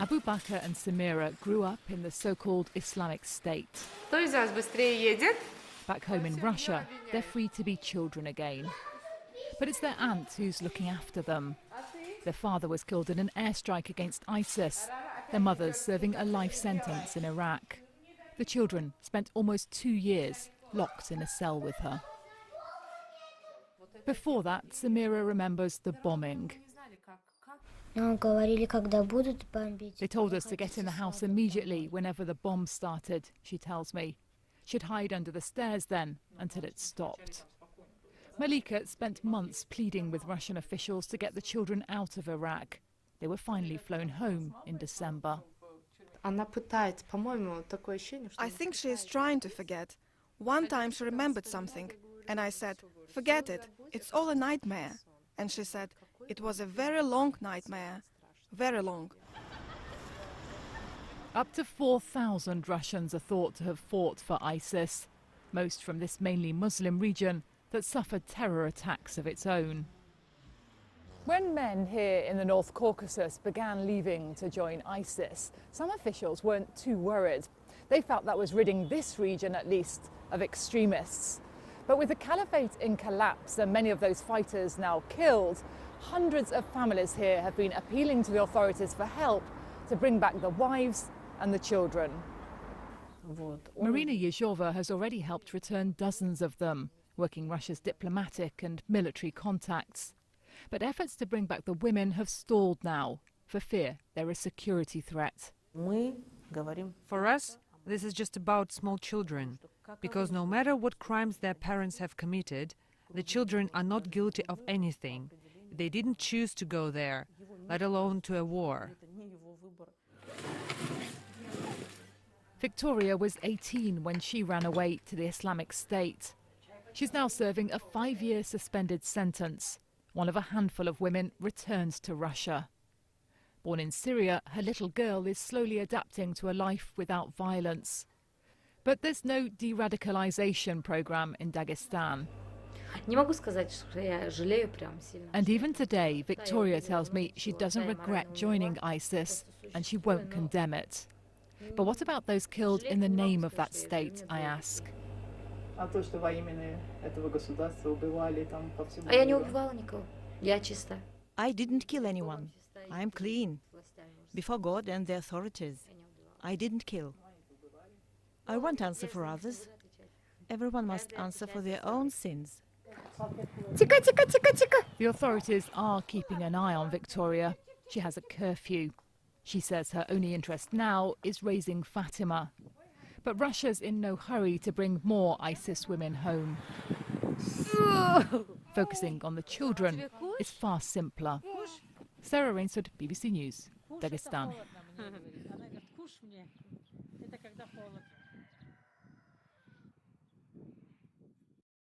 Abu Bakr and Samira grew up in the so-called Islamic State. Back home in Russia, they're free to be children again. But it's their aunt who's looking after them. Their father was killed in an airstrike against ISIS. Their mother's serving a life sentence in Iraq. The children spent almost 2 years locked in a cell with her. Before that, Samira remembers the bombing. They told us to get in the house immediately whenever the bombs started, she tells me. She'd hide under the stairs then until it stopped. Malika spent months pleading with Russian officials to get the children out of Iraq. They were finally flown home in December. I think she is trying to forget. One time she remembered something, and I said, "Forget it, it's all a nightmare." And she said, "It was a very long nightmare, very long." Up to 4,000 Russians are thought to have fought for ISIS, most from this mainly Muslim region that suffered terror attacks of its own. When men here in the North Caucasus began leaving to join ISIS, some officials weren't too worried. They felt that was ridding this region, at least, of extremists. But with the caliphate in collapse and many of those fighters now killed, hundreds of families here have been appealing to the authorities for help to bring back the wives and the children. Marina Yezhova has already helped return dozens of them, working Russia's diplomatic and military contacts. But efforts to bring back the women have stalled now, for fear they're a security threat. For us, this is just about small children, because no matter what crimes their parents have committed, the children are not guilty of anything. They didn't choose to go there, let alone to a war. Victoria was 18 when she ran away to the Islamic State. She's now serving a 5-year suspended sentence. One of a handful of women returns to Russia. Born in Syria, her little girl is slowly adapting to a life without violence. But there's no de-radicalization program in Dagestan. And even today, Victoria tells me she doesn't regret joining ISIS and she won't condemn it. But what about those killed in the name of that state, I ask. I didn't kill anyone. I'm clean. Before God and the authorities. I didn't kill. I won't answer for others. Everyone must answer for their own sins. The authorities are keeping an eye on Victoria. She has a curfew. She says her only interest now is raising Fatima. But Russia's in no hurry to bring more ISIS women home. Focusing on the children is far simpler. Sarah Rainsford, BBC News, Dagestan.